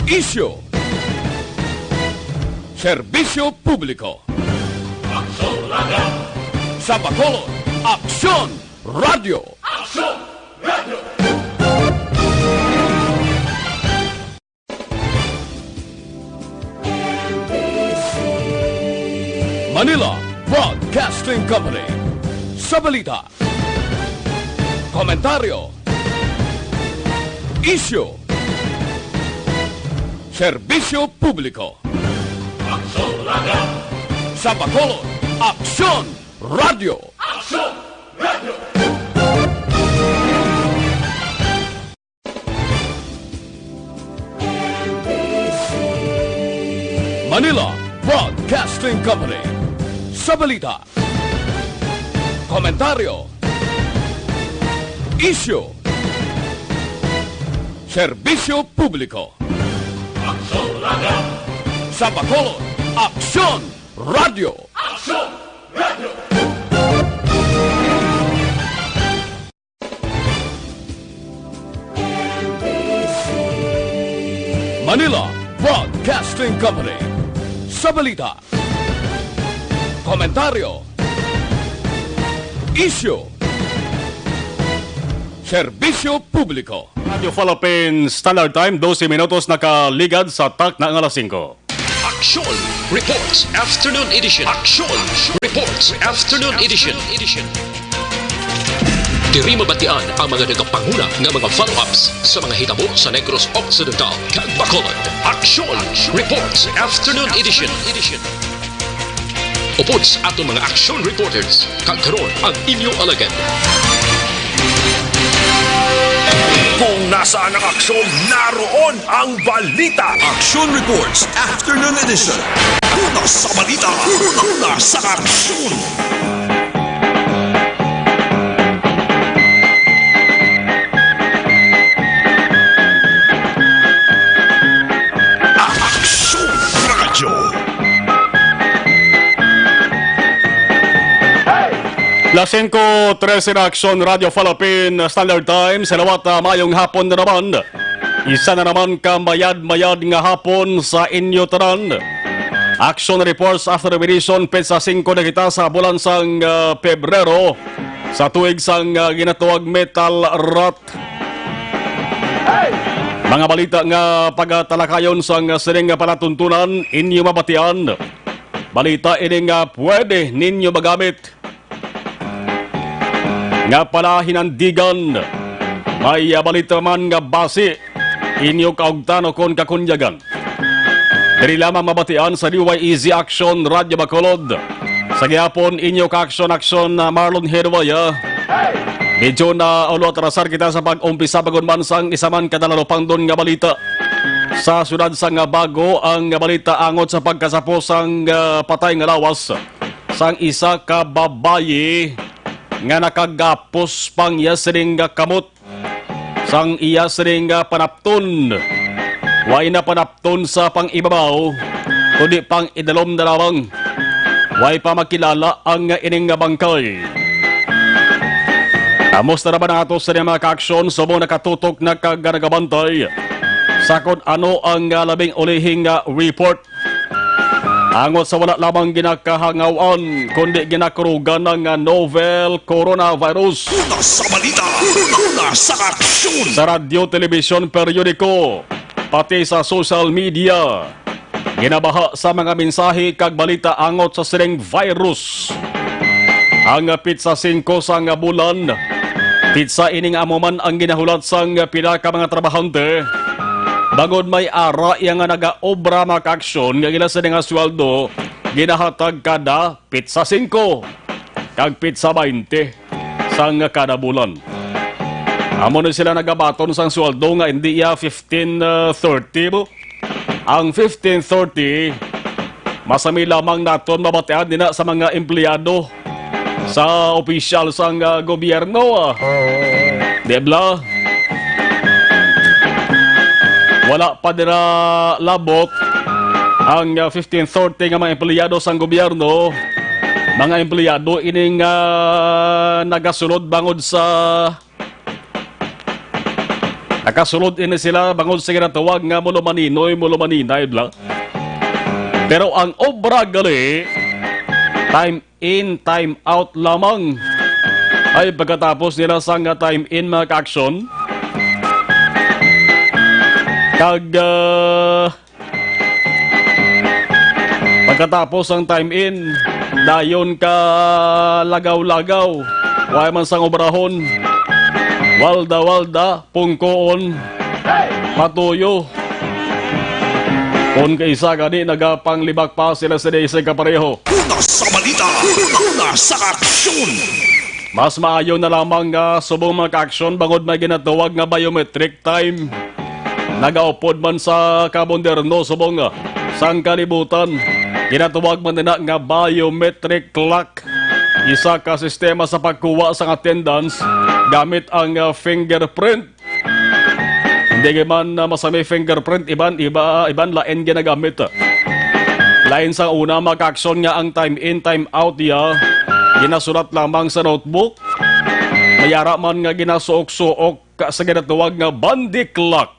Isyu, serbisyo publiko. Aksyon Radio! Sa Bacolod, Aksyon Radio. Aksyon Radio! Manila Broadcasting Company. Sa balita, komentaryo, isyu, serbisyo publiko. Aksyon Radio! Sa Bacolod, Aksyon Radio. Aksyon Radio! Manila Broadcasting Company. Sa balita, komentaryo, isyu, serbisyo publiko. Aksyon Radio! Sa Bacolod, Aksyon Radio. Aksyon Radio! Manila Broadcasting Company. Sa balita, komentaryo, isyu, serbisyo publiko. Radio Philippines Standard Time, 12 minutos nakaligad sa tak na alas 5. Aksyon Reports Afternoon Edition. Aksyon Reports Afternoon Edition. Diri mabatian ang mga nagapanguna nga mga follow-ups sa mga hitabo sa Negros Occidental kag Bacolod. Aksyon Reports Afternoon Edition. Upod sa atong mga action reporters kag karon ang inyong alagad. Kung nasaan ang aksyon, naroon ang balita. Action Reports Afternoon Edition. Una sa balita, una sa aksyon. Aksyon Radio. Las 5:13 na Aksyon Radio Philippine Standard Time. Salawat mayong hapon na naman. Isa na naman ka mayad-mayad nga hapon sa inyo tanan. Action Reports After Edition, petsa 5 na kita sa bulan sang Pebrero sa tuig sang ginatuwag Metal Rot. Mga balita nga pagatalakayon sang sining palatuntunan inyo mabatian. Balita ini nga pwede ninyo magamit. Nga pala hinandigan, may balita man nga base inyo kaugtano kon kakunyagan. Diri lamang mabatian sa DYEZ Action Radio Bacolod. Sa gihapon inyo ka-action Marlon Herwaya. Medyo na ulo atrasar kita sa pag-umpisa bagon man sang isa man kadalalupang doon nga balita. Sa sunod sang bago ang balita angot sa pagkasapos sang patay nga lawas sang isa ka babaye nga nakagapos pang iya siring kamot sang iya siring panapton. Way na panapton sa pang ibabaw kundi pang idalom na lamang. Way pa makilala ang ining bangkay. Amos na naman ato sa mga ka-aksyon sa mga nakatutok na kaganagabantay sa kung ano ang labing ulihing report. Angot sa wala lamang ginakahangawan kundi ginakarugan ng novel coronavirus. Una sa balita, una sa aksyon. Sa radyo, telebisyon, periodiko, pati sa social media, ginabaha sa mga mensahe kag balita angot sa siring virus. Ang pizza 5 sang bulan, pizza ining amuman ang ginahulat sang pinaka mga trabahante. Bagod may ara yang nga nag-obra maka-aksyon nga gila sa nga sweldo, ginahatag kada pizza 5 kag pizza 20 sang kada bulan. Amo na sila nagabaton sang sweldo nga hindi ya 1530 Ang 1530 masami lamang naton mabatian dina sa mga empleyado sa opisyal sang gobyerno. Debla? Wala pa dira labot ang 1530 nga mga empleyado sang gobyerno. Mga empleyado ining nagasulod bangod sa Nakasulod ini sila bangod sa ginatawag nga mulumaninoy, mulumaninay bla. Pero ang obra gali, time in, time out lamang. Ay pagkatapos nila sa nga time in mga ka-aksyon, pagkatapos ang time in, dayon ka lagaw-lagaw, way man sang obrahon, walda-walda, pungkoon, patuyo. Kung kaisa gani, nagapanglibak pa sila sa isay kapareho. Una sa balita, una sa aksyon. Mas maayo na lamang nga subong mga ka-aksyon bangod may ginatawag nga biometric time. Nagaupod man sa kabonderno subong sang kalibutan. Ginatawag man nila nga biometric clock. Isa ka sistema sa pagkuha sa attendance gamit ang fingerprint. Hindi man masami fingerprint, iban lain ginagamit. Lain sa una mga ka-aksyon nga ang time in, time out ginasulat lamang sa notebook. Mayara man nga ginasuok-suok sa ginatawag nga bandy clock.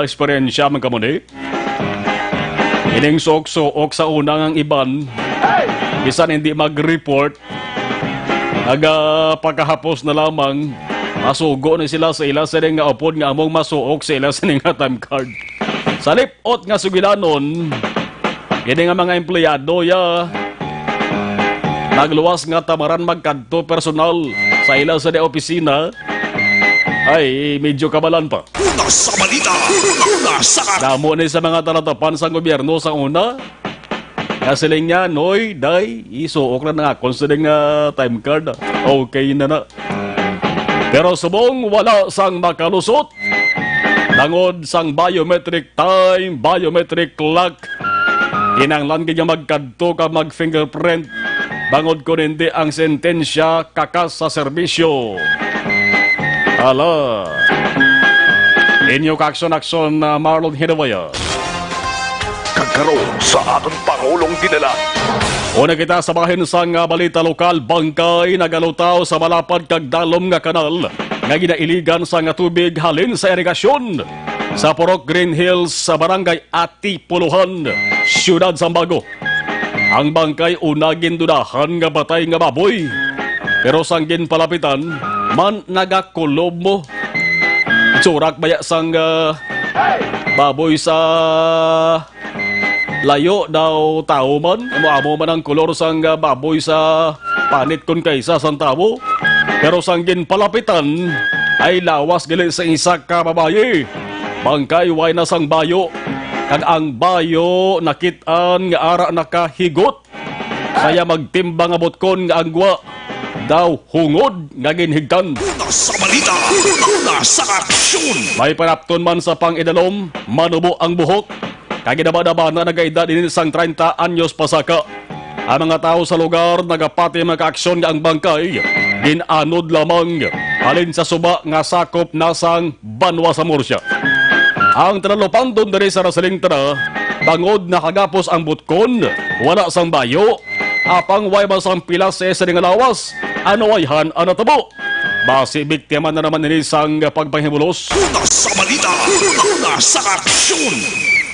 Eksperyensya man kamo ni. Ining suok-suok sa unang ang iban, bisan hindi mag-report, pagkahapos na lamang, masugo na sila sa ila sa nga upod nga among masuok sa ila sa nga time card. Sa lipot nga sugilanon, yun nga mga empleyado nagluwas nga tamaran magkanto personal sa ila sa opisina, ay medyo kabalan pa. Una sa balita, una sa aksyon. Damo ni sa mga talatapan sa gobyerno sa una. Kasiling niya, noy, day, isuok na nga kung sa time card. Okay na. Pero subong wala sang makalusot. Tangod sang biometric time, biometric clock. Kinanglan kanya magkanto ka mag-fingerprint. Bangod ko hindi ang sentensya kakas sa serbisyo. Ala. Inyo ka-aksyon Marlon Hinawaya. Kagkaroon sa aton Pangulong dinala. Una kita sa bahin sang balita lokal, bangkay nagalutaw sa malapad kag dalom nga kanal nga ginailigan sa nga tubig halin sa irigasyon sa Purok Green Hills sa barangay Atipuluhan, Siyudad Sambago. Ang bangkay una gindudahan nga batay nga baboy. Pero sang ginpalapitan, man nagakulob mo. Surak baya sang baboy sa layo daw tao man. Amo man ang kolor sang baboy sa panit kun kaysa sang tao. Pero sang ginpalapitan, ay lawas gali sa isa ka babaye. Bangkay way na sang bayo. Kag ang bayo nakitaan nga ara nakahigot. Kaya magtimbang abot kon nga agwa. Daw hungod nga ginhigtan. Una sa balita, una sa aksyon. May panapton man sa pang-idalom, manubo ang buhok. Kaginaba-daba na nag-aedad din sang 30 anyos pasaka. Ang mga tao sa lugar nagapati mga ka-aksyon nga ang bangkay. Ginanod lamang halin sa suba nga sakop na sang Banwa sa Murcia. Ang tranlopandon dari sa Rasaling Tara, bangod na kagapos ang butkon, wala sang bayo, apang way basang pilas sa nga lawas, ano ayhan ang natabo. Basi biktima na naman nila sang pagpanghimulos. Una sa balita, una sa aksyon.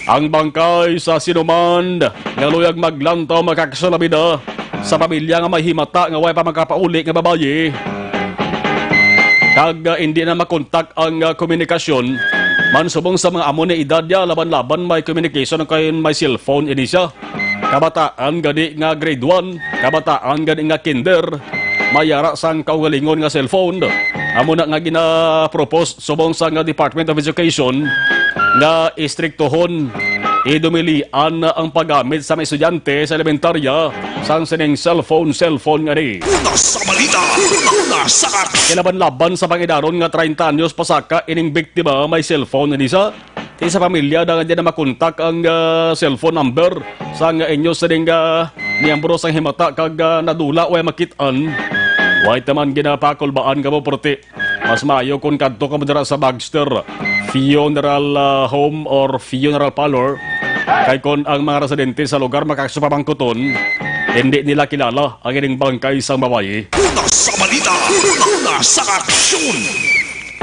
Ang bangkay sa sinuman, ngaluyag maglantaw makakasalabida sa pamilya nga may himata nga way pa makapauli nga babaye. Kag hindi na makontak ang komunikasyon, mansubong sa mga amo ni edad ya, laban-laban may communication kay may cellphone ini siya. Kabataan gani nga grade 1, kabataan gani nga kinder, mayara sang kaugalingon nga cellphone. Amo na nga gina-propose subong sa nga Department of Education nga istriktohon, idumilian na ang paggamit sa mga estudyante sa elementarya sang sining cellphone nga ni. Una sa balita, una sa aksyon. Kilaban-laban sa pangidaron nga 30 anyos pasaka ining biktima may cellphone ni sa pamilya na hindi na makontak ang cellphone number sa nga inyo sa ning miyembro sang himata kag nadula way makitaan. Way taman ginapakulbaan ka mo porti. Mas maayo kung kadto ka mo dira sa Bagster Funeral Home or Funeral Parlor. Kay kon ang mga residente sa lugar makasupamangkuton, hindi nila kilala ang ining bangkay sang babae. Una sa balita, una sa aksyon.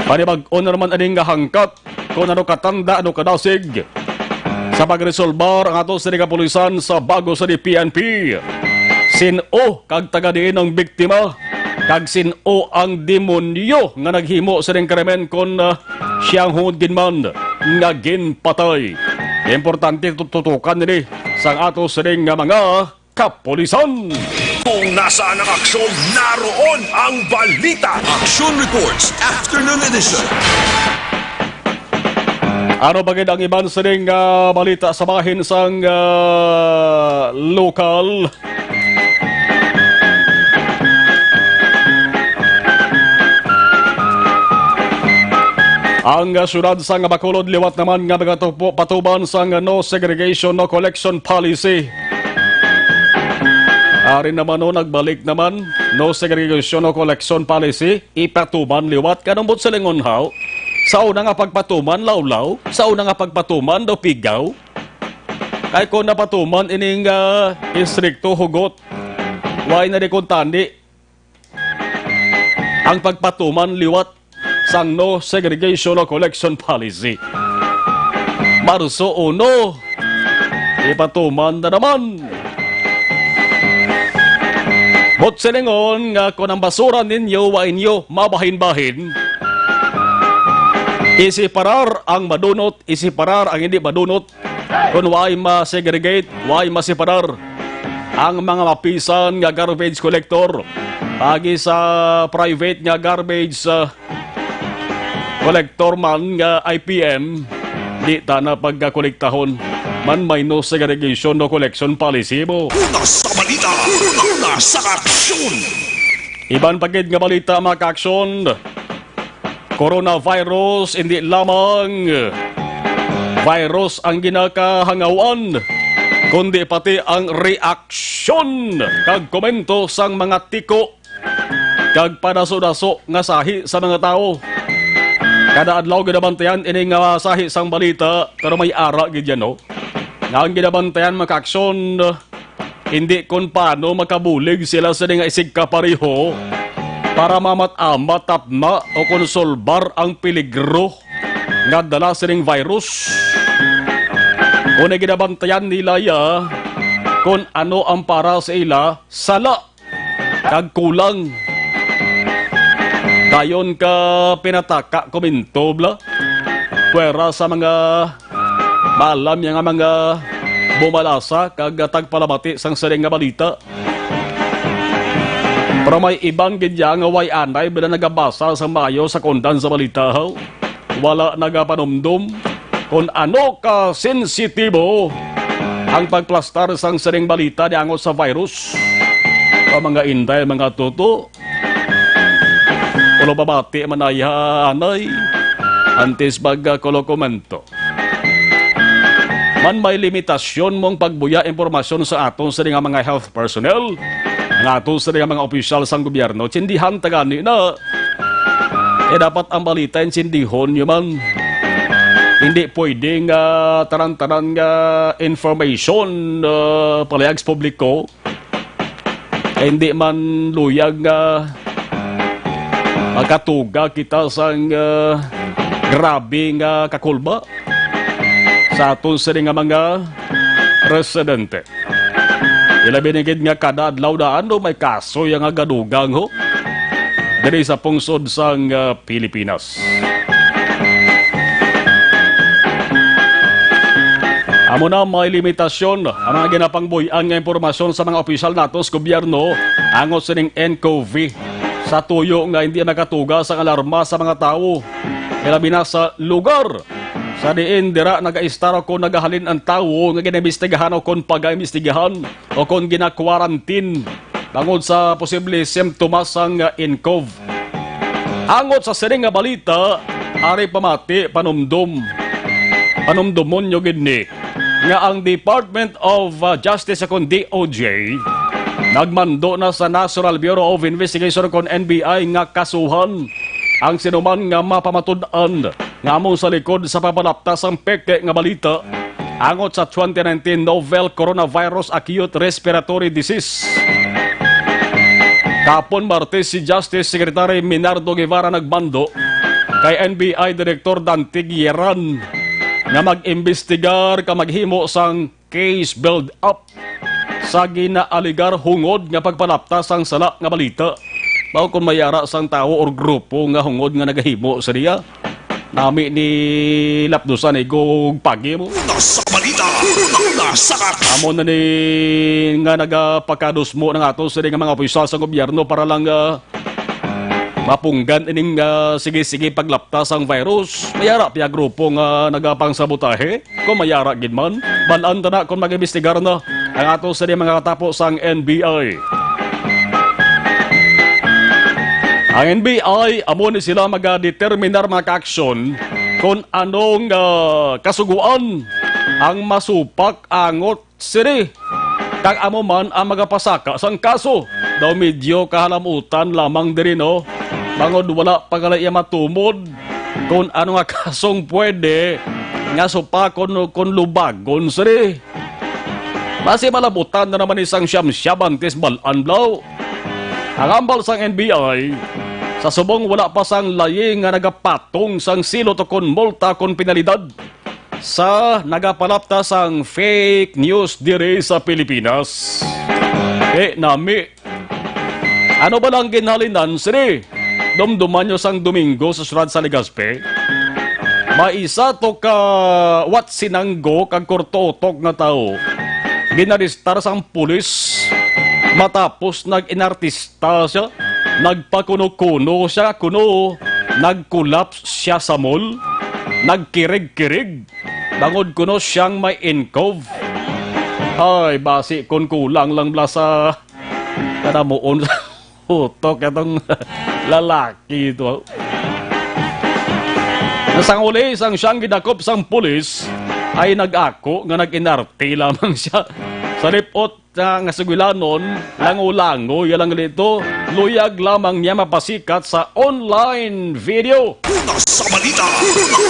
Panibag-on na naman aning nga hangkat kung ano katanda, ano kadasig sa pagresolbar ang ato sa kapulisan sa bago sa PNP. Sino kag taga-diin ang biktima, kag sino ang demonyo nga naghimo sa ring krimen kung siyang hungod ginman nga ginpatay. Importante tututukan nila sa ato sa ring nga mga kapulisan. Kung nasaan ang aksyon, naroon ang balita. Action Reports Afternoon Edition. Ano bagay ang iban sa ring balita sa bahin sang lokal? Ang syudad sang Bacolod liwat naman nga mga patuban sang no segregation no collection policy. Ari naman no nagbalik naman no segregation no collection policy ipatuman liwat kanumbot sa lingonhaw. Sa una nga pagpatuman lawlaw, sa una nga pagpatuman do pigaw. Kay ko napatuman ining istrikto hugot. Way na di kontandi ang pagpatuman liwat sang no segregation o collection policy. Marso 1, ipatuman na naman. Bot silingon nga kung ang basura ninyo wa inyo mabahin-bahin, isiparar ang madunot, isiparar ang hindi madunot. Kung wa'y ma-segregate, wa'y masiparar ang mga mapisan nga garbage collector pagi sa private nga garbage collector man nga IPM, di ta na pagkakolektahon man may no segregation no collection policy mo. Una sa balita, una sa aksyon. Iban pagid nga balita mga ka-aksyon. Coronavirus hindi lamang virus ang ginakahangawan, kundi pati ang reaksyon kag komento sang mga tiko kag padaso-daso nga sahi sa mga tao. Kada adlaw ginabantayan ini nga sahi sang balita pero may ara gid yan no. Nga ang ginabantayan mga ka-aksyon, hindi kung paano makabulig sila sa nga isig kapareho para mamat-amat tapna o konsolbar ang peligro nga dala sa ring virus. Kung ginabantayan nila ya, kung ano ang para sa ila, sala, kag kulang. Dayon ka pinataka komento bla, pwera sa mga malam yang mga bumalasa kag tagpalabati sang sering nga balita. Pero may ibang gidya nga way anay bila nagabasa sa mayo sa kondan sa balita ho. Wala nagapanumdum kung ano ka sensitibo ang pagplastar sang sering balita di angot sa virus. O mga inday, mga tuto, ulo babati manaya anay, antes baga kolokomento. Man may limitasyon mong pagbuya impormasyon sa aton sa mga health personnel, nga ato sa mga opisyal sang gobyerno, tsindihan tagani na. Dapat ang balita yung tsindihon nyo man. Hindi pwedeng taran-taran nga information palayag sa publiko. Hindi man luyag magkatuga kita sang grabe nga kakulba sa aton sa mga residente. Ilabi nigid nga kada adlaw daan may kaso yung agadugang ho diri sa pungsod sang Pilipinas. Amo na may limitasyon ang mga ginapangbuyan nga impormasyon sa mga opisyal nato sa gobyerno angot sa ning NCOV sa tuyo nga hindi nakatuga sa alarma sa mga tao. Ilabi na sa lugar sa diin dira nag-aistaro ko nagahalin ang tao nga ginaimbestigahan o kon pag-aimbestigahan o kon gina-quarantine bangod sa posible simptomas sang NCOV. Angot sa siring nga balita, ari pamati panumdum. Panumdumon nyo gini nga ang Department of Justice akong DOJ nagmando na sa National Bureau of Investigation kon NBI nga kasuhan ang sinuman nga mapamatud-an nga among sa likod sa papalaptas ang peke nga balita angot sa 2019 novel coronavirus acute respiratory disease. Kapon Martes si Justice Secretary Minardo Guevara nagbando kay NBI Director Dante Guieran nga mag-imbestigar ka maghimo sang case build-up sa ginaaligar hungod nga pagpalapta sang sala nga balita. Bawo kung mayara sang tao or grupo nga hungod nga nagahimo sa niya. Nami ni Lapdusan igog pagi mo. Nasa balita, nasa Amo na ni nga nagapakados mo ng ato sa nga mga opisyal sa gobyerno para lang mapunggan ining sige-sige paglaptas ang virus. Mayara piya grupo nga nagapang sabotahe. Kung mayara gid man, balaan ta na kung mag-imbestigar na ang ato sa mga katapos sang NBI. Ang NBI, amo ni sila magadeterminar mga ka-aksyon kung anong kasuguan ang masupak angot siri. Kag amo man ang magapasaka sang kaso. Daw medyo kahalamutan lamang diri no. Bangod wala pagalaya matumod kung ano nga kasong pwede nga supakon kung lubagon siri. Basi malabutan na naman isang siyam-siyam tis balan blaw. Ang ambal sang NBI, sa subong wala pa sang laying nga nagapatong sang silo to kon multa kon penalidad sa nagapalapta sang fake news diri sa Pilipinas. Nami, ano ba lang ginhalinan siri? Dumduman nyo sang Domingo sa syudad sa Legazpi. Maisa to ka wat sinanggo kag kurtotok nga tao. Ginaristar sang pulis matapos nag-inartista siya. Nagpakuno-kuno siya, nag-collapse siya sa mall, nagkirig-kirig, bangod kuno siyang may inkov. Ay, basi kung kulang lang bla sa kanamuon sa utok itong lalaki ito. Nasang uli, isang siyang gidakop sang pulis, ay nag-ako nga nag-inarte lamang siya. Sa lipot nga sugilanon, lango-lango, yalang dito, luyag lamang niya mapasikat sa online video. Nasa balita,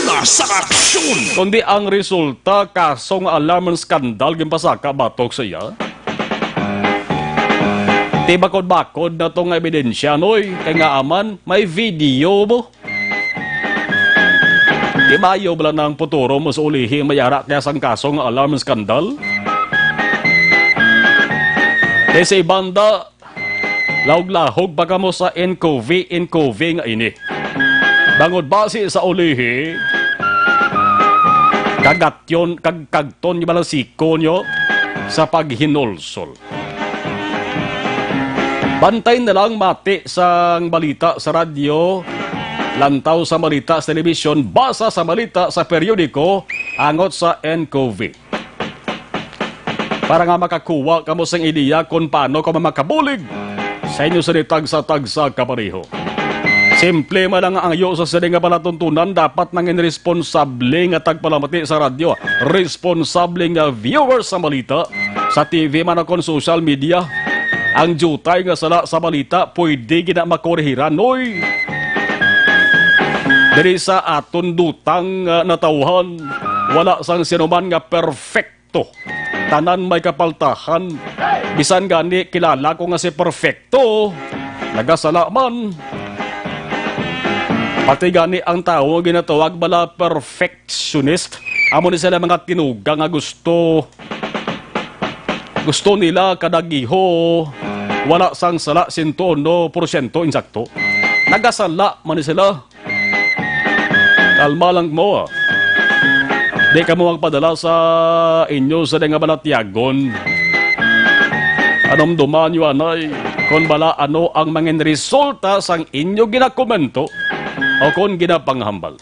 nasa aksyon. Kundi ang resulta, kasong alarm skandal gimpasaka batok sa iya. Di bakod-bakod na itong ebidensya, noy, kay nga aman, may video mo. Di bayo bala ng puturo mo sa ulihi mayara kaya sang kasong alarm skandal? Sa ibanda, laog-lahog pa ka mo sa NCOV nga ini. Bangod base sa ulihi, kagatyon, kagton yung balang siko nyo sa paghinolsol. Bantay na lang mati sa balita sa radyo, lantaw sa balita sa telebisyon, basa sa balita sa periodiko, angot sa NCOV. Para nga makakuha ka mo sang ideya kung paano ka makabulig sa inyo sa tagsa-tagsa kapareho. Simple man lang ang ayo sa sila nga palatuntunan, dapat nangin responsable nga tagpalamati sa radyo. Responsable nga viewers sa balita, sa TV man akong social media. Ang jutay nga sala sa balita, pwede gina makorehiran, noy. Dari sa aton dutang natauhan, wala sang sinuman nga perfecto. Tanan may kapaltahan. Bisan gani kilala ko nga si perfecto. Nagasala man. Pati gani ang tao ginatawag bala perfectionist. Amo ni sila mga tinuga nga gusto nila kadagiho. Wala sang sala 100% insakto. Nagasala man ni sila. Kalma lang mo. Di ka mo magpadala sa inyo sa nga balatyagon. Anong duman yung anay? Kung bala ano ang mangin resulta sang inyo ginakomento o kung ginapanghambal.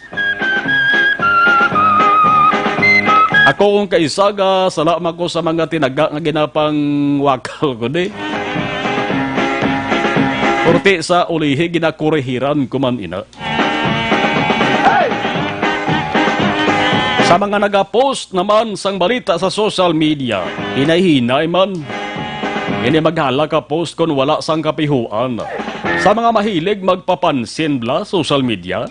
Ako kung kaisaga, salamat ko sa mga tinaga nga ginapang wakal ko di. Kurti sa ulihi ginakurehiran ko man ina. Sa mga nagapost naman sang balita sa social media, hinahinay man. Ini maghala ka post kung wala sang kapihuan. Sa mga mahilig magpapansin bla social media,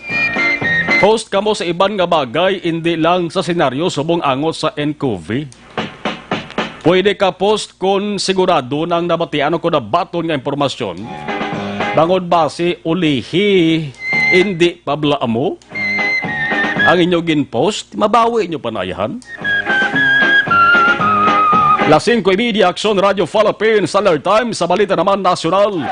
post ka mo sa iban nga bagay, hindi lang sa senaryo subong angot sa NCOV. Pwede ka post kung sigurado nang nabatian ko na baton nga impormasyon. Bangod base ulihi Hindi pabla mo. Ang inyo ginpost, mabawi inyo panayahan. Lasing ko media Aksyon Radio Philippines Standard Time sa balita naman nasyonal.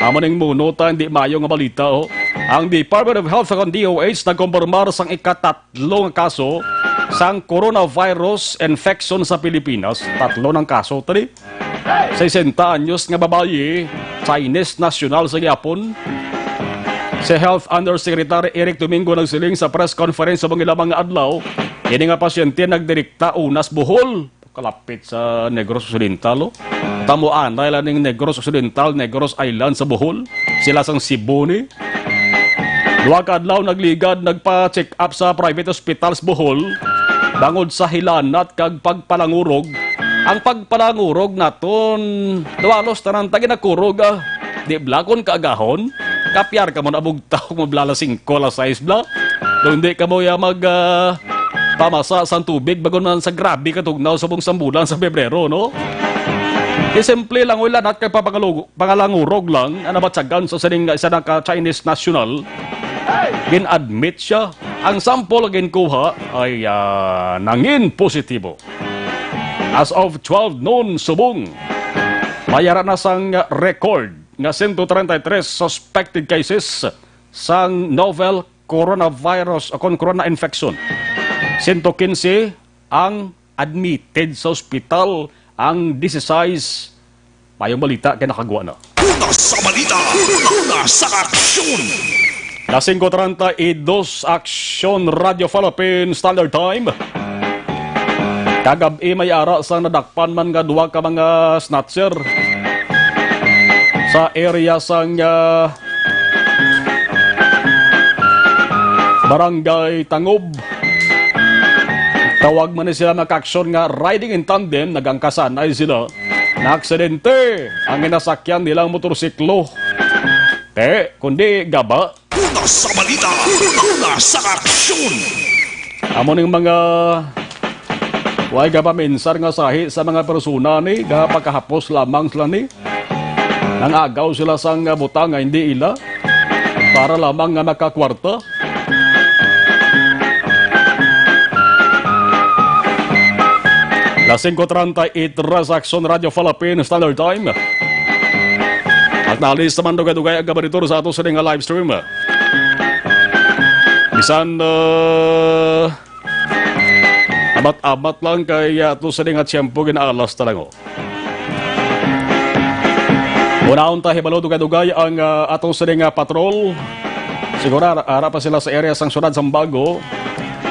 Amo ning munuta hindi mayo nga balita oh. Ang Department of Health ng DOH nagkompormar sang ikatatlong kaso sang coronavirus infection sa Pilipinas. Tatlo ng kaso tali. 60 anyos nga babaye, Chinese national sa Japon. Si Health Undersecretary Eric Domingo nagsiling sa press conference sa mga ilang mga adlaw, ini nga pasyente nagdirekta unas Bohol, kalapit sa Negros Occidental. Tamuan na ning Negros Occidental, Negros Island sa Bohol. Sila sang Cebu ni. Duwa ka adlaw nagligad nagpa-check up sa private hospitals Bohol bangod sa hilanat kag pagpalangurog. Ang pagpalangurog naton dualos tanan tagi nakurog di blakon kaagahon. Kapyar ka mo na bugtaw mo blalasing kola size bla. Kung hindi ka mo ya mag pamasa sa tubig bago man sa grabe katugnaw sa buong sambulan sa Pebrero, no? Simple lang wala nat kay pangalangurog lang ana batsagan sa sining isa na ka Chinese national. Gin-admit siya. Ang sample ginkuha ay nangin positibo. As of 12 noon subong, mayara na sang record nga 133 suspected cases sang novel coronavirus o corona infection. 115 ang admitted sa ospital, ang 16 mayong balita kay nakagawa na. Una sa balita, una sa aksyon. Lasing ko 32 Aksyon Radio Philippines Standard Time. Kagabi may ara sang nadakpan man nga duwa ka mga snatcher sa area sang Barangay Tangob. Tawag man sila makaksyon nga riding in tandem, nagangkasan ay sila. Na-aksidente ang inasakyan nilang motorsiklo. Kundi gaba. Una sa balita, una sa aksyon. Amo ning mga way gaba mensar nga sahi sa mga persona ni pagkahapos lamang sila ni. Nang agaw sila sang butang nga hindi ila para lamang nga makakwarta. Lasing ko 38 Aksyon Radio Philippines Standard Time. At naalis naman dugay-dugay ang gabaritor sa ato sa nga live stream. Bisan amat-amat lang kay ato sa nga tiyempo ginaalas talango. Unaon tayo balo dugay-dugay ang ato sa nga patrol. Siguro ara pa sila sa area sang syudad Sambago.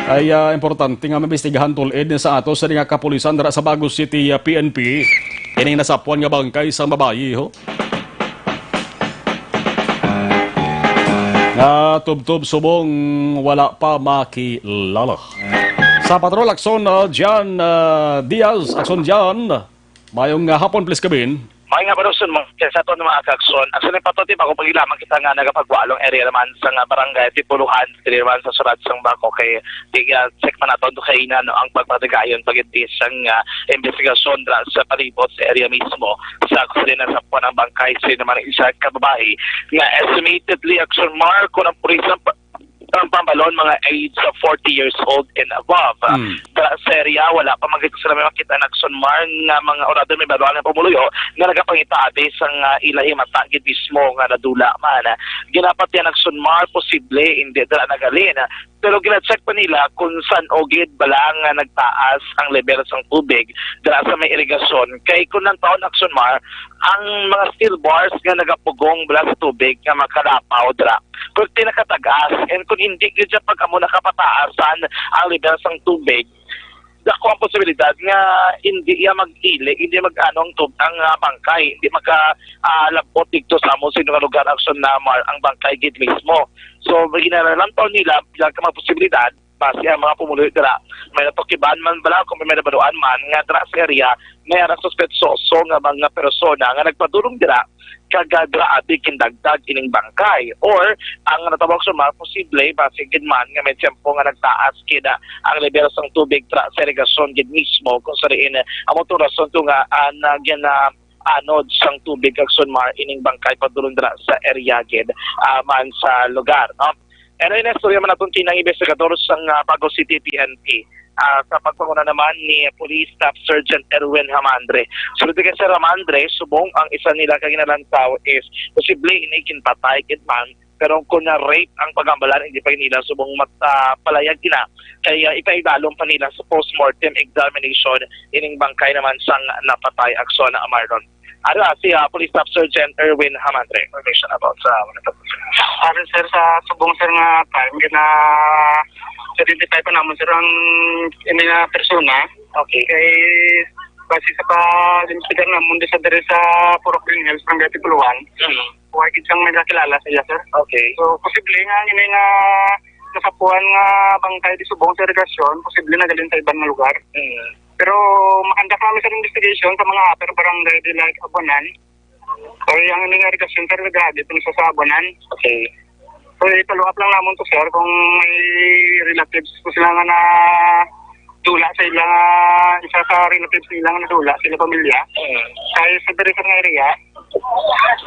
Ay importante nga mabestigahan tulid sa ato sa nga kapulisan dara sa Bago City PNP. Ining nasapuan nga bangkay sa babayi ho. Nga tub-tub subong wala pa makilala. Sa patrol Akson Jan Diaz, Akson Jan, mayong hapon please kabin. May nga parusun mo, kaya sa ito mga kakson, actually patotip ako pagilamang kita nga nagapagwalong area naman sa nga barangay Tipuluhan, dili naman sa surat sang Bako, kay check man nato kay na ang pagpatigayon pagiti sang investigasyon sa palibot sa area mismo sa kusina sa puwan ng bangkay sa naman isa kababae nga estimatedly action mark ko ng pulis ang pambalon mga age of 40 years old and above. Sa area, wala pa magkita sila may makita na Aksonmar nga mga orador may baluan ng pumuluyo nga nagapangitabi sa ilahi matagid mismo nga nadula man. Ginapat yan Aksonmar, posible, hindi dala nagalin. Pero gina-check pa nila kung saan ogid balang nagtaas ang level ng tubig dala sa may irigasyon. Kay kung nang taon Aksonmar, ang mga steel bars nga nagapugong bala sa tubig nga makalapaw dala. Kung tinakatagas, and kung hindi siya pag amo nakapataasan ang level ng tubig, dako ang posibilidad nga hindi iya mag-ili, hindi mag-ano ang bangkay, hindi magkalabot dito sa among sino nga lugar ang bangkay gid mismo. So, ginalalantaw nila, bilang ka mga posibilidad, base ang mga pumuloy dira. May natukiban man bala, kung may nabaluan man, nga dira sa area, may suspetsoso nga mga persona nga nagpadulong dira, kagagrabe kindagdag ining bangkay or ang natawag sa mga posible base gid man nga may tiyempo nga nagtaas kida ang level sang tubig sa irigasyon gid mismo kung sa rin ang motorasyon to nga anod sang tubig kag sunmar ining bangkay padulong dira sa area gid man sa lugar, no? Ano yung istorya man natin tinang investigador sang Bago City PNP sa pagpanguna naman ni Police Staff Sergeant Erwin Hamandre. Sulod kay Sir Hamandre, subong ang isa nila kaginalantaw is posible inikin patay kit man, pero kung na-rape ang pagambalan, hindi pa nila subong palayag na. Kaya ipaidalong pa nila sa post-mortem examination ining bangkay naman sang napatay akson na Amaron. Ano si Police Staff Sergeant Erwin Hamandre. Information about sa Aron sir sa subong sir nga time gina identify pa naman sir ang ini nga persona. Okay. Kay base sa pa-investigar namon sa dire sa Purok Green Hills ng Gatipuluan. Huwag siyang may nakilala sa iya sir. Okay. So posible nga ini nga nasapuan nga bangkay di subong sa regasyon, posible na galing sa ibang lugar. Pero makandak namin sa investigation sa mga upper barangay di like Abonan. Kaya ang ini nga regasyon sir nagadi dito sa Abonan. Okay. So, follow up lang naman to sir kung may relatives ko sila nga na dula sa ilang, isa sa relatives nila nga na dula, sila pamilya. Kaya sa direct ng area,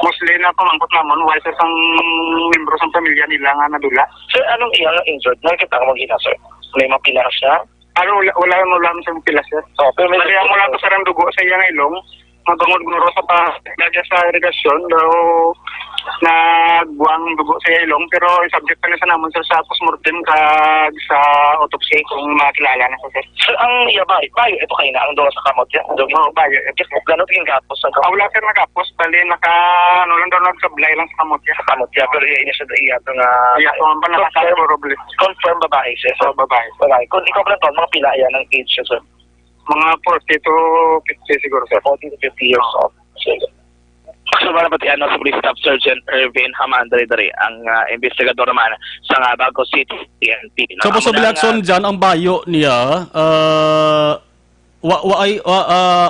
mostly na pamangkot naman, why sir sang membro sa pamilya nila nga na dula. Sir, anong iyang injured? Nakikita ko mag-ina, sir? May mapila siya? Wala lang sa pila sir. Pero may kaya mula to sir ang dugo sa iyang ilong, mabangod gunuro sa lagya sa irrigasyon, daw nagbuang dugo sa ilong, pero subject pa na sa naman sir sa postmortem kag sa autopsy kung makilala na sir. Sir, ang iya bayo, ito kayo na, ang doon sa kamot yan? Oo, bayo. Gano'n tingin kapos ang kamot? Wala sir nakapos, bali lang daw nagsablay lang sa kamot yan. Sa kamot yan, pero iya siya iya ito nga... Iya, so ang panakasal probably. Confirm babae siya, sir? Babae. Babae. Kung ikaw pala ito, mga pila yan ng age siya, sir? Mga 40 to 50 siguro sir. 40 to 50 years old. Sige. So, para pati sa Police Staff Sergeant Erwin Hamandre dari ang investigador naman sa Bago City PNP. So, posible action dyan, ang bayo niya,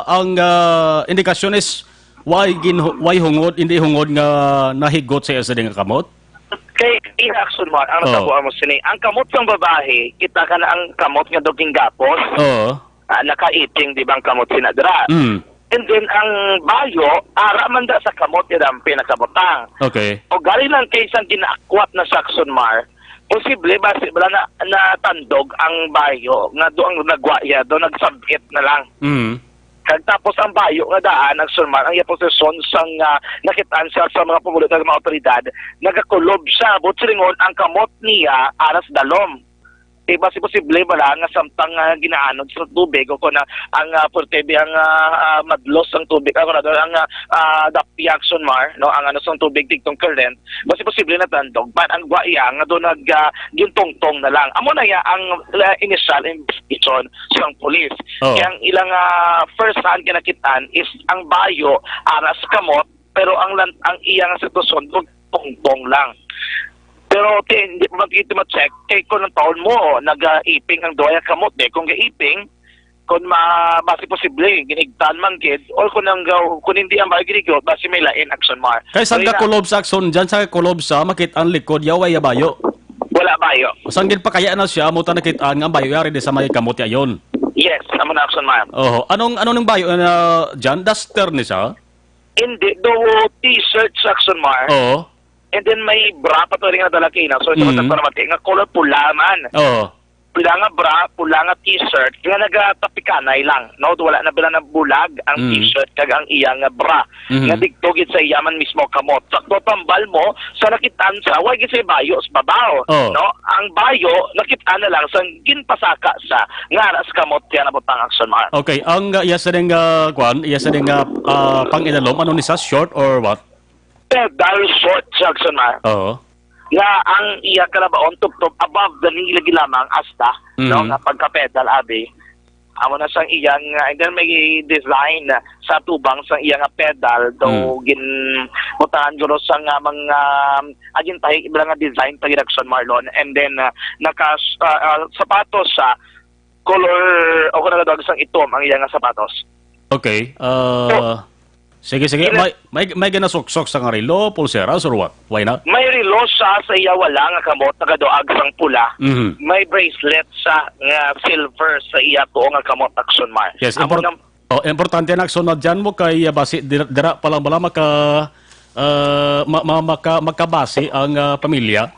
ang indikasyon is why hungod, hindi hungod nga nahigot sa isa nga kamot? Kay i-action mo, ang nasabuhan mo sini. Ang kamot ng babae, kita ka na ang kamot nga doging gapos. Oo. Nakaiting, di ba ang kamot sinadra? And then, ang bayo, man da sa kamot yan ang pinakabotang. Okay. O galing lang kaysang ginaakwat na Saxon Mar, posible ba na natandog ang bayo nga doon nagwaya, doon nagsabit na lang. Tapos ang bayo nga daan, ang sunmar, ang posisyon sang nakitaan siya sa mga pumulit ng mga otoridad, nagakulob siya, butsiringon ang kamot niya aras dalom. Diba si posible ba lang nga samtang ginaanod sa tubig o kung ang portebe ang madlos ang tubig ako na doon ang dapi action mar no ang ano sang tubig digtong current basi posible na tandog man ang guaya nga doon gintongtong na lang amo na ya ang initial investigation sa police kaya ang ilang first hand kinakitaan is ang bayo aras kamot pero ang iyang sitwasyon tongtong lang. Pero hindi mo ma-check kay kung ng taon mo nag-iping ang doya kamot kung ga-iping kung basi posible ginigtan man kid or kung hindi ang bagay basi may lain action mar. Kaya saan ka kulob sa action dyan sa kulob sa makit ang likod yaway bayo? Wala bayo. Saan gid pa kaya na siya mo ta nakitaan nga bayo yari di sa may kamot yayon? Yes, amo na action mar. Anong bayo na dyan? Duster ni siya? Hindi, do t-shirt sa action mar. Oo. And then may bra pa to rin nga dalaki na. So ito nga color pula man. Oo. Pula nga bra, pula nga t-shirt. Kaya nagatapikanay lang. No? Wala na bila na bulag ang t-shirt kag ang iyang bra. Nga digtogit sa iyaman mismo kamot. Sakto tambal mo, sa nakitaan sa, wag sa bayo sa babaw. No? Ang bayo, nakitaan na lang sa ginpasaka sa ngaras kamot yan na butang action mar. Okay, ang iya sa ding pang-inalom, ano ni sa short or what? Pedal short section mar. Oo. Nga ang iya kalabaon tup above the nilagi lamang asta no nga pagka-pedal abi. Amo na sang iyang and then may design sa tubang sang iyang pedal do gin mutaan guro sang mga agin tayo ibang design pa direction marlon and then sapatos sa color o kuno daw sang itom ang iyang sapatos. Okay. Sige. May ginasuksok sa nga relo, pulseras, or what? Why not? May relo siya sa iya wala nga kamot, nagadoag sang pula. May bracelet siya nga silver sa iya to nga kamot action mar. Yes, Oh, importante na sunod dyan mo kay basi dira pa lang bala makabase ang pamilya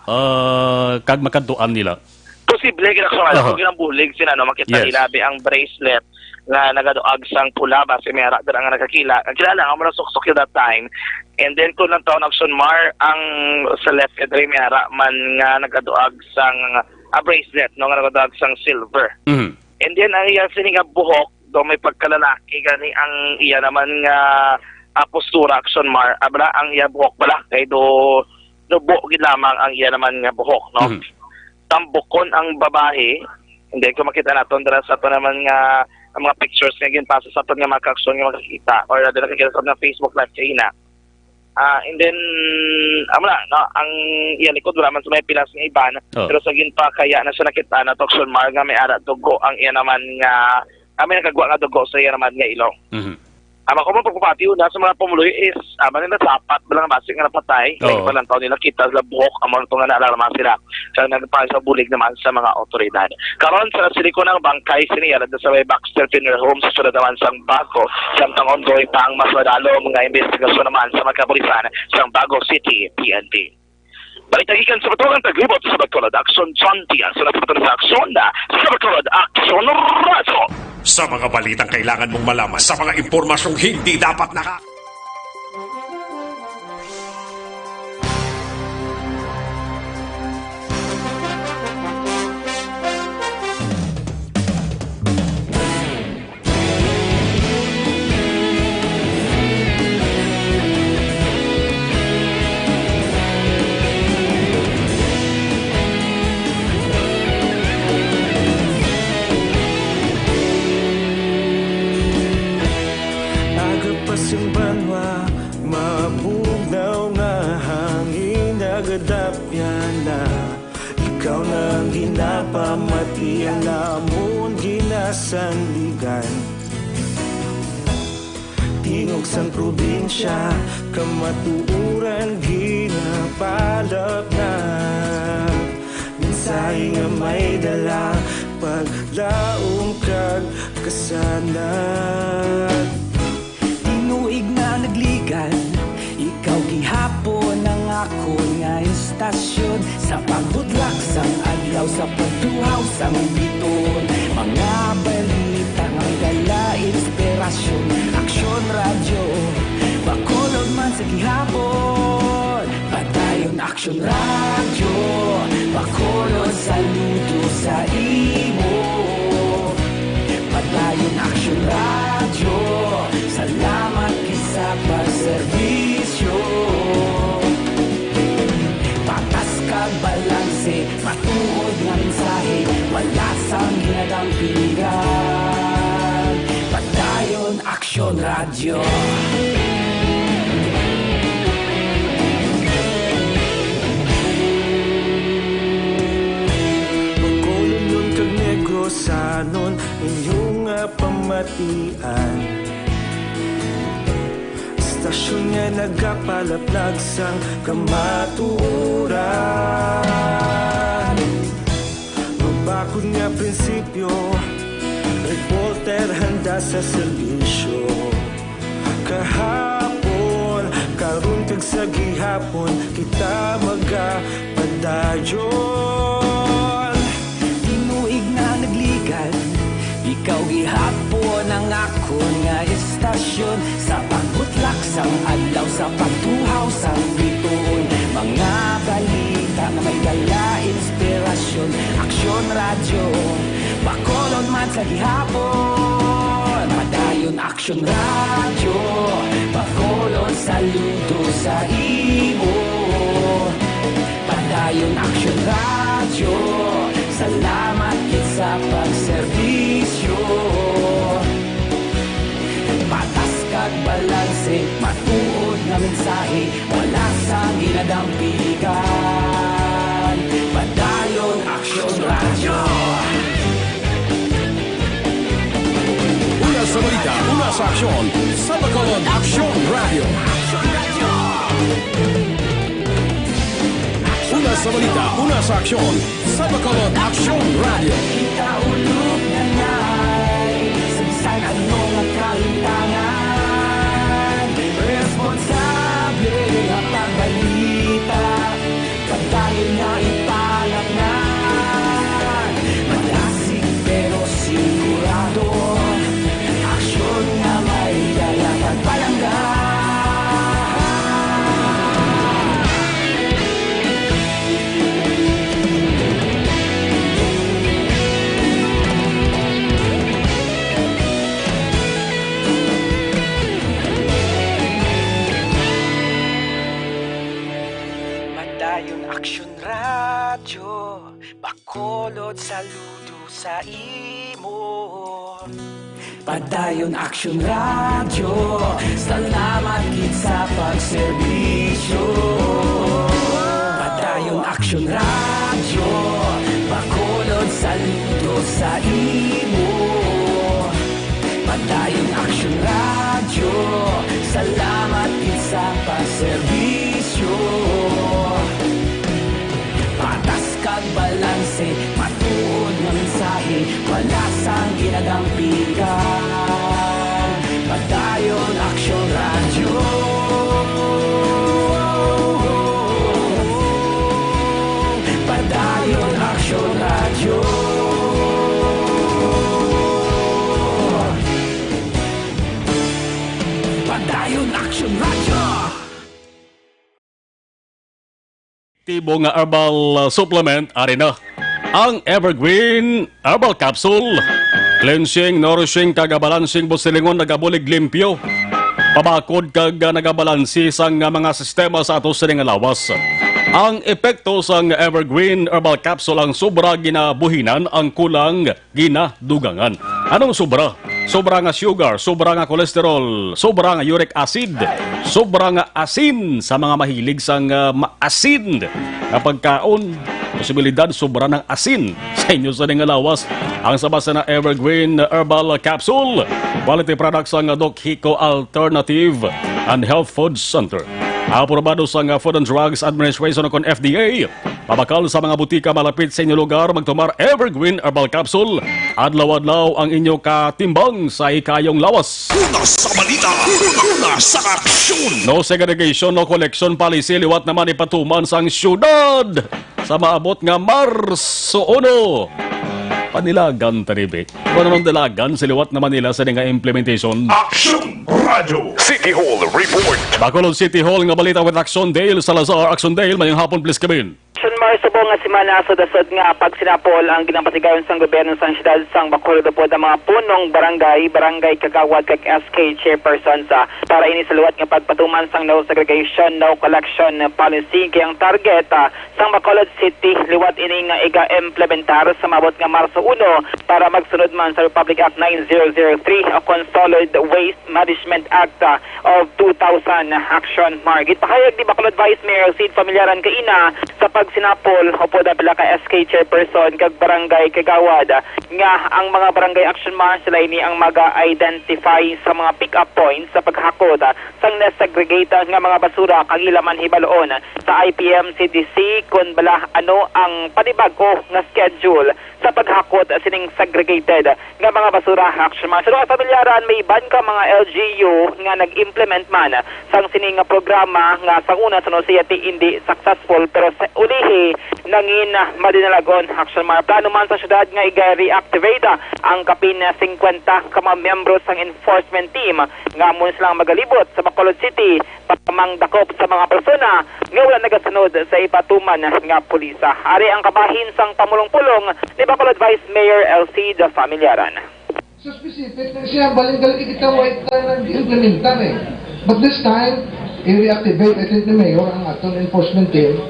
kag makaduan nila. Posible kinaksungan Aha. kung ginambulig sila no makita Yes. ilabi ang bracelet nga nagaduag sang pula base mera dira nga nakakila. Ang kilala nga mo na suksok that time. And then kung lang taon action mar ang sa left edre mera man nga nagaduag sang bracelet no nga nagaduag sang silver. Mhm. And then ang iya sini nga buhok do may pagkalalaki gani ang iya naman nga postura action mar abra ang iya buhok bala kay do buhok gid lamang ang iya naman nga buhok no. Mhm. Tambukon ang babae, hindi ko makita naton dara sa ato naman nga ang mga pictures nga ginpasa sa aton nga mga kaakson nga makakita or dala nakikita sa mga Facebook live kay ina. And then amla no ang iya likod wala man sa may pilas nga iban Oh. pero sa ginpa kaya na siya nakita na tokson mar nga may ara dugo ang iya naman nga kami nakagwa nga dugo sa iya naman nga ilong. Mhm. Ama ko mo pagpapatiw na sa mga pumuloy is ama nila sapat balang base nga napatay Oo. kaya palang taon nila kita sa buhok amang ito nga naalarma sila sa nagpapay sa bulig naman sa mga otoridad. Karon sa siliko ng bangkay siniya na sa may Baxter Funeral Home sa sunod naman sa Bago samtang ongoing pa ang mas madalo mga investigasyon naman sa magkapulisan sa Bago City PNP. Balitagikan sa Batugan taglibot sa Bacolod Action John Diaz sa napatuloy sa aksyon na sa Bacolod Action Radio. Sa mga balitang kailangan mong malaman, sa mga impormasyong hindi dapat Agapasang banwa, mabugnaw nga hangin nagadapya na. Ikaw na ginapamati ang lamon ginasandigan. Tingog sang probinsya, kamatuuran ginapalap na. Mensahe nga may dala, paglaong kag kasanat. Tinuig na nagligan, ikaw gihapon ang ako nga istasyon. Sa pagbudlak sang adlaw, sa pagtuhaw sang biton. Mga balita nga dala inspirasyon. Aksyon radyo, Bacolod man sa gihapon. Patayon aksyon radyo, Bacolod saludo sa imo. Patayon aksyon radyo, salamat kisa pagserbisyo. Patas kag balanse, matuod nga mensahe, wala sang ginadampingan. Patayon aksyon radyo. Bacolod nun kag Negrosanon, inyong pamatian. Istasyon nga nagapalaplag sang kamatuuran. Mabakod nga prinsipyo, reporter handa sa serbisyo. Kahapon, karon kag sa gihapon, kita magapadayon. Tinuig na nagligan, ikaw gihapon ang ako nga istasyon. Sa pagbutlak sang adlaw, sa pagtuhaw sang biton. Mga balita na may dala inspirasyon. Aksyon radyo, Bacolod man sa gihapon. Padayon aksyon radyo, Bacolod saludo sa imo. Padayon aksyon radyo, salamat sa pagserbisyo. Patas kag balanse, matuod nga mensahe, wala sang ginadampigan. Padayon aksyon radyo. Una sa balita, una sa aksyon, sa Bacolod Action Radio. Una sa balita, una sa aksyon, sa Bacolod Action Radio. Kita ulog na nai, sa bisan ano nga Bacolod, saludo sa imo. Padayon Action Radio, salamat gid sa pagserbisyo. Padayon Action Radio, Bacolod, saludo sa imo. Padayon Action Radio, salamat gid sa pagserbisyo. Patas kag balanse, matuod nga mensahe, wala sang ginagampikan. Padayon Action Radio. Padayon Action Radio. Padayon Action Radio. Tibo nga herbal supplement, ari na. Ang Evergreen Herbal Capsule. Cleansing, nourishing, kagabalansing busilingon, nagabulig limpyo. Pabakod kag nagabalansi sang mga sistema sa ato sining lawas. Ang epekto sang Evergreen Herbal Capsule ang sobra ginabuhinan, ang kulang ginadugangan. Anong sobra? Sobra nga sugar, sobra nga cholesterol, sobra nga uric acid, sobra nga asin sa mga mahilig sang maasin na pagkaon. Posibilidad sobra ng asin sa inyo sa nga lawas. Ang sabasa na Evergreen Herbal Capsule, quality products ang Doc Hico Alternative and Health Food Center. Aprobado sa Food and Drugs Administration o FDA. Pabakal sa mga butika malapit sa inyong lugar, magtumar Evergreen Herbal Capsule. Adlaw-adlaw ang inyo katimbang sa ikayong lawas. Una sa balita, una sa aksyon. No segregation, no collection policy, liwat naman ipatuman sang syudad sa maabot nga Marso 1. Panilagan taribe. Kung anong dalagan, siliwat naman nila sa nga implementation. Action Radio City Hall Report. Bacolod City Hall nga balita with Action Dale Salazar. Action Dale, mayang hapon please come in. Marso po nga simana sa dasod nga pag sinapol ang ginapatigayon sang gobyerno sang siyudad sang Bacolod po ang mga punong barangay kagawad kag SK chairperson sa para ini sa luwat nga pagpatuman sang no segregation, no collection policy kayang target sang Bacolod City liwat ini nga iga-implementar sa mabot nga Marso 1 para magsunod man sa Republic Act 9003 o Consolidated Waste Management Act of 2000 Action Margit. Pahayag ni Bacolod Vice Mayor Sid Familiaran kaina sa pagsinapol o po dapila ka SK chairperson kag barangay kagawad nga ang mga barangay action march sila ini ang maga-identify sa mga pick-up points sa paghakot sang nesegregate nga mga basura kag ilaman hibaloon sa IPM CDC kun bala ano ang panibag-o nga schedule sa paghakot sining segregated nga mga basura action march. So pamilyaran may iban ka mga LGU nga nag-implement man sang sining nga programa nga sang una sa society hindi successful pero sa ulihi nangin madinalagon action march. Plano man sa syudad nga i-reactivate ang kapin 50 ka mga miyembro sang enforcement team nga muna silang magalibot sa Bacolod City pagmangdakop sa mga persona nga wala nagasunod sa ipatuman nga pulisa. Ari ang kabahin sang pamulong-pulong ni Bacolod Vice Mayor LC de Familiaran. So specific na siya, baling-galing kita white na nag-implementan eh. But this time, i-reactivate, I think ni Mayor ang atong enforcement team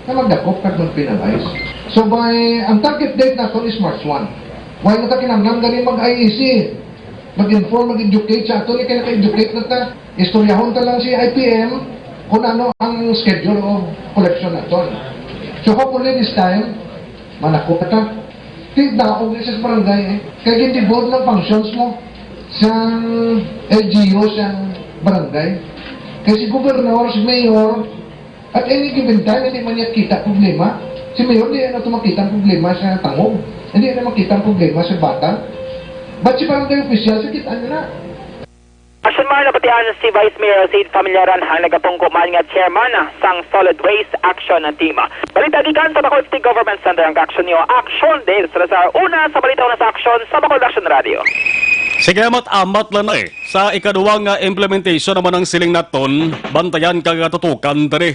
na magdakop kag mag-penalize. So ang target date natin is March 1. Why na ta kinanglan gani mag-IEC? Mag-inform, mag-educate sa ato, kaya naka-educate na ta. Istoryahon ta lang si IPM kung ano ang schedule of collection natin. So hopefully this time, manakop ta. Tigda ako sa barangay eh. Kaya gindi-board ng functions mo sa LGU sa barangay. Kaya si Governor, si Mayor, at any given time, hindi man niya kita problema. Si Mayor, hindi na ito makita problema sa tangog. Hindi na makita problema sa bata. Ba't si barangay official, sa kita na? Action man na patihan si Vice Mayor Sid Familiaran ang nagapungkuman nga chairman sang Solid Waste Action Team. Balita gikan sa Bacolod City Government Center ang action niyo. Action Dale Salazar, una sa balita una sa action sa Bacolod Action Radio. Sige amat lang na eh. Sa ikaduwang implementation naman ng siling naton, bantayan kagatutukan tari.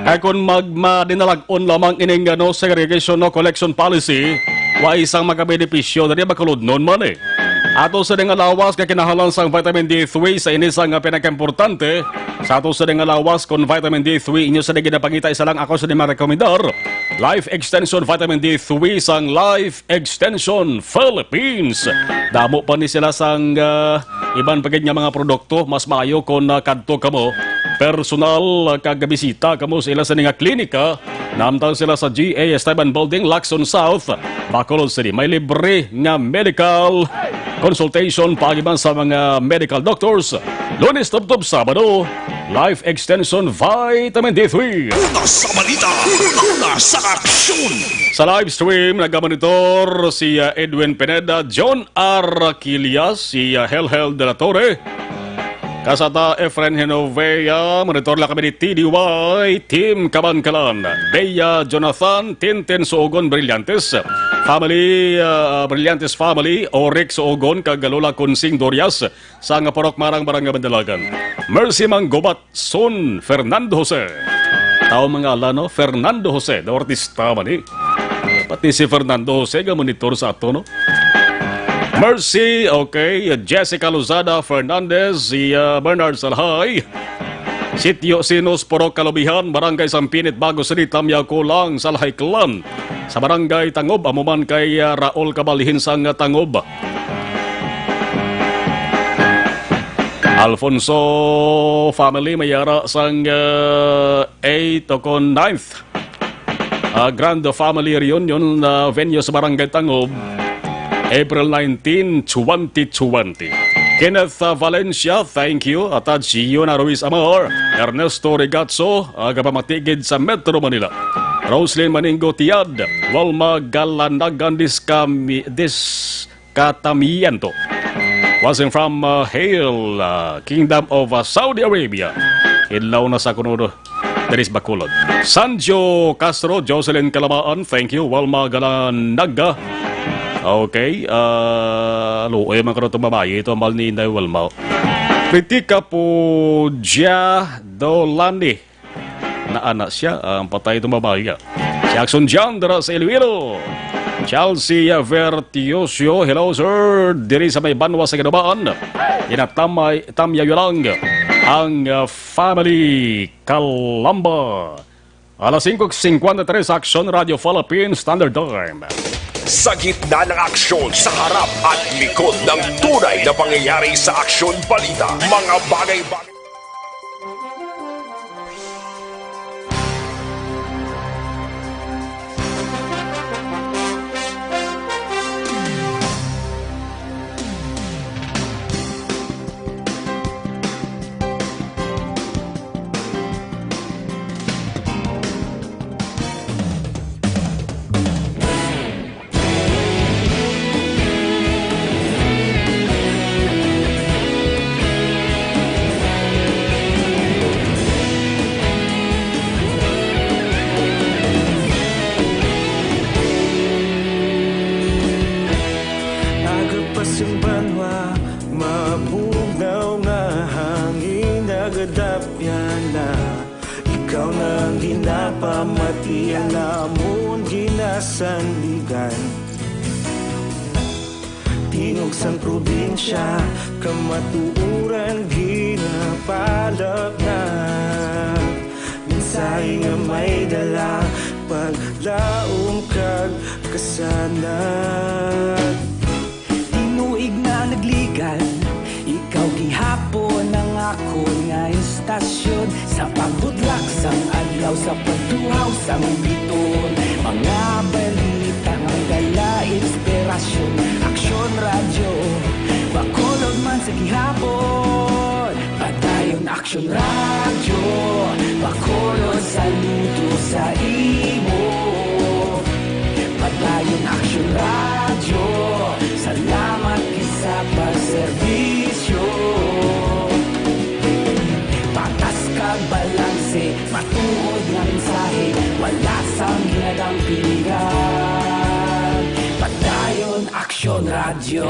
Kaya kung magmadinalagon lamang ining no segregation no collection policy, wa isang magabenepisyo na Bacolod noon man eh. Ato sa nga lawas ka kinahalan sang vitamin D3 sa inisang pinaka-importante. Sa ato sa nga lawas kung vitamin D3 inyo sa ginapangita isa lang ako sa marekomendar. Life Extension Vitamin D3 sang Life Extension Philippines. Damo pa ni sila sang iban pagid nga mga produkto. Mas maayo kung kadto kamo personal kagabisita kamo sa ila sa nga klinika. Namtang sila sa GA Esteban Building, Lacson South, Bacolod City. May libre nga medical consultation pagiban sa mga medical doctors. Lunes tubtob Sabado, Life Extension Vitamin D3. Una sa balita, una sa aksyon. Sa live stream, nagmonitor si Edwin Pineda, John R. Quilias, si Helhel de la Torre, kasata Efren Genovea, monitor lang kami ni TDY, Team Kabankalan, Bea Jonathan, Tintin Soogon Brillantes, Family, Brillantes Family, Orik Soogon, Kagalola Kunsing Dorias, sa nga Porok Marang Barangay Bandalagan, Mercy Manggobat, Son Fernando Jose, tao mga alano, Fernando Jose, the artista man eh. Pati si Fernando Jose, nga monitor sa ato, no? Mercy, okay, Jessica Lozada Fernandez, si Bernard Salhay, Sitio Sinos Porok Kalubihan, Barangay Sampinit Bago City, Tamya Kulang, Salhay Clan, sa Barangay Tangob, amuman kay Raul Kabalihin sang Tangob. Alfonso family mayara sang 8 o 9th Grand Family Reunion venue sa Barangay Tangob, April 19, 2020. Kenneth Valencia, thank you. At Giona Ruiz Amor, Ernesto Regazzo, agapamatigid sa Metro Manila. Roslyn Maningo Tiad, Walma Galanagan Discatamiento. Wasn't from Hail, Kingdom of Saudi Arabia. Idlaw na sa kunudo. That is Bacolod. Sanjo Castro, Jocelyn Calamaan, thank you. Walma Galanaga. Okay, luoy man karon tumabayi ito mal ni Inday Walmao. Kritika po Dia Dolani na anak siya ang patay tumabayi. Si Axon John dara sa Iloilo. Chelsea Vertiosio, hello sir. Diri sa may Banwa sa Ginabaan. Tamya Yulang ang family Calamba. Alas 5:53 Action Radio Philippines Standard Time. Sa gitna ng aksyon, sa harap at likod ng tunay na pangyayari sa aksyon balita, mga bagay-bagay. Tinugsang probinsya, kamatuuran, ginapalap na. Minsay nga may dala, paglaong kag kasanag. Tinuig na nagligan, ikaw gihapon ang ako nga istasyon. Sa pagbutlak sang adlaw, sa pagtuhaw sang biton. Mga balita ang dala, inspirasyon. Aksyon radyo, Bacolod man sa gihapon. Padayon Aksyon radyo, Bacolod saludo sa imo. Padayon Aksyon radyo, salamat kisa pagserbisyo. Patas kag balanse, matuod nga mensahe, wala sang ginadang pilihan. Padayon Aksyon radyo.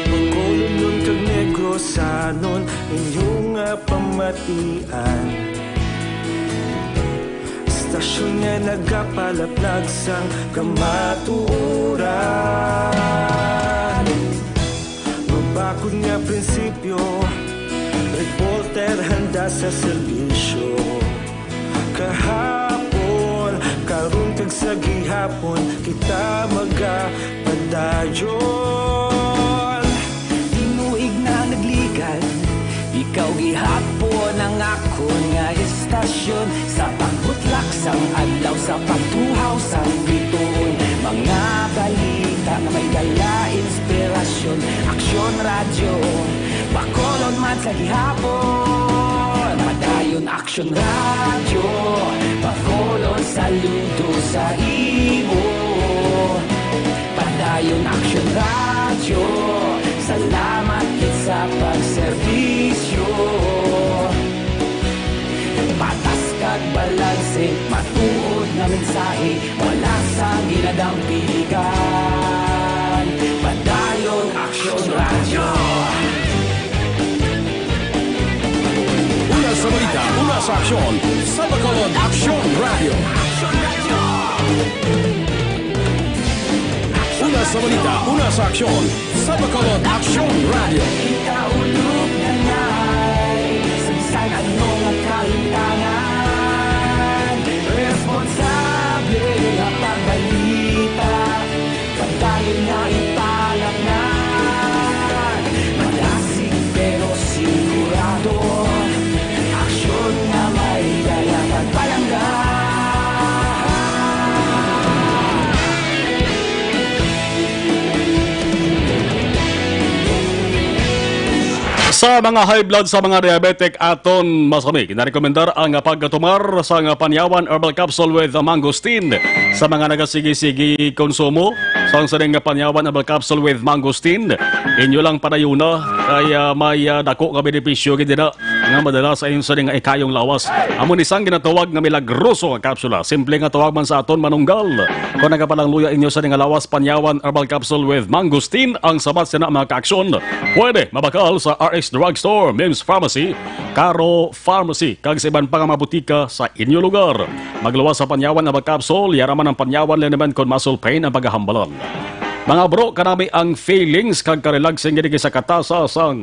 Bacolod nun kag Negrosanon, inyong pamatian. Istasyon nga nagapalaplag sang kamatuuran. Mabakod nga prinsipyo, ka sa serbisyo. Kahapon, karon kag sa gihapon, kita magapadayon. Tinuig na nagligan, ikaw gihapon ang ako nga istasyon. Sa pagbutlak sang adlaw, sa pagtuhaw sang bituon, mga balita nga may dala inspirasyon. Aksyon radyo, Bacolod man sa gihapon. Padayon Aksyon radyo, Bacolod saludo sa imo. Padayon Aksyon radyo, salamat kit sa pagserbisyo. Patas kag balanse, matuod nga mensahe, wala sa ginadang piligan. Padayon Aksyon radyo. Una sa balita, una sa aksyon, sa Bacolod Aksyon Radio. Una sa balita, una sa aksyon, sa Bacolod Aksyon Radio. Ikaulog na ngay, sansan ano nga kahitangan. Responsable nga pagbalita, pagdayon nga ipalaknan. Malasig pero sigurado, aksyon nga may dala pagpalanggan. Sa mga high blood, sa mga diabetic aton masami, kinarekomendar ang pagkatumar sa Panyawan Herbal Capsule with Mangosteen. Sa mga nagasigi-sigi konsumo, sa saning Panyawan Herbal Capsule with Mangosteen, inyo lang padayuna kaya may dako nga benepisyo gid na nga madala sa inyo saning ikayong lawas. Amo ni sang ginatawag nga milagroso nga kapsula. Simple nga tawag man sa aton manunggal. Kung nagapalang luya inyo sa lawas Panyawan Herbal Capsule with Mangosteen, ang sabat sa mga kaaksyon, pwede mabakal sa RX Drugstore, Mims Pharmacy, Caro Pharmacy, kag sa iban pang mga butika sa inyo lugar. Magluwas sa Panyawan Herbal Capsule, yaraman ang Panyawan liniment kon muscle pain ang paghahambalan. Mga bro, kanami ang feelings kag karelaxing gid sa katasa sang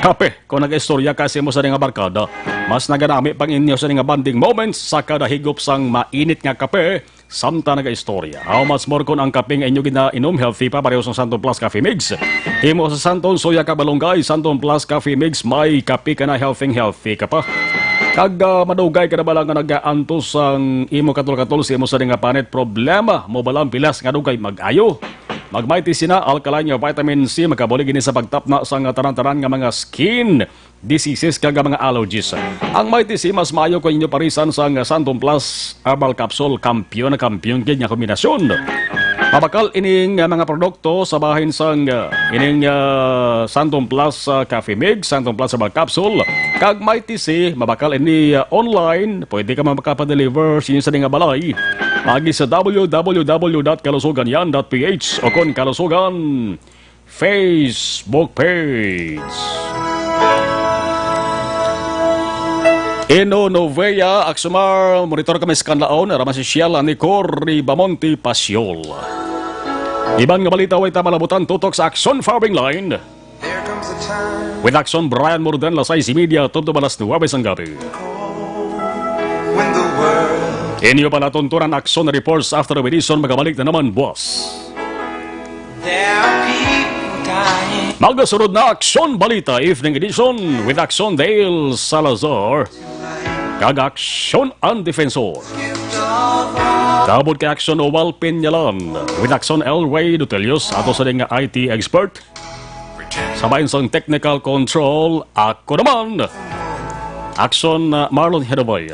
kape. Kung nag-istorya kasi mo sa nga barkada, mas naganami pang inyo sa nga bonding moments sa kada higop sang mainit nga kape samta naga-istorya. How much more kung ang kape nga inyo ginainom healthy pa pareho sa Santon Plus Coffee Mix. Himo sa Santon Soya Kabalongay, Santon Plus Coffee Mix, may kape ka na healthy ka pa. Kag madugay ka na balang nga nag-aantos ang imo katol-katol sa imo sa nga panit problema mo balang pilas nga dugay mag-ayo. Magmayti sina alkaline nga vitamin C makabulig ini sa pagtapna sa nga tanan-tanan nga mga skin diseases kag mga allergies. Ang Mighty C mas maayo ko inyo parisan sa nga Santon Plus Herbal Capsule, kampiyon na kampiyon gid nga kombinasyon. Mabakal ining mga produkto sa bahin sang ining Santon Plus Coffee Mix, Santon Plus Herbal Capsule, kag Mighty C mabakal ini online, pwede ka makapadeliver sa inyo sa nga balay. Agi sa www.kalusuganyan.ph o kon Kalusugan Facebook page. Ino Novea, Aksumar, monitor kami skanlaon, ramasisyal ni Cory Bamonte Pasiol. Iban nga balita way tamalabutan tutok sa Aksyon Farming Line. With Aksyon Brian Morden, Lasay si Media, tuto balas 9 ang gabi. Inyo pala tuntunan Aksyon Reports after the edition, magabalik na naman, boss. Magasunod na Aksyon Balita Evening Edition with Aksyon Dale Salazar kag Aksyon ang Defensor. Tabot kay Aksyon Owal Penyalan with Aksyon El Ray Dutelios ato sa nga IT expert. Sabayin sang technical control, ako naman Aksyon Marlon Hedabay.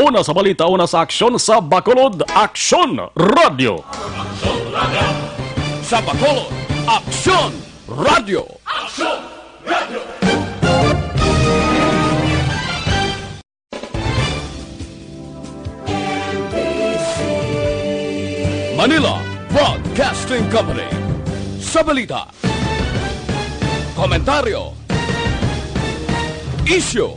Una sa balita, una sa aksyon sa Bacolod Aksyon Radio. Sa Bacolod Aksyon Radio. Aksyon Radio. Manila Broadcasting Company. Sa balita, komentaryo, isyu,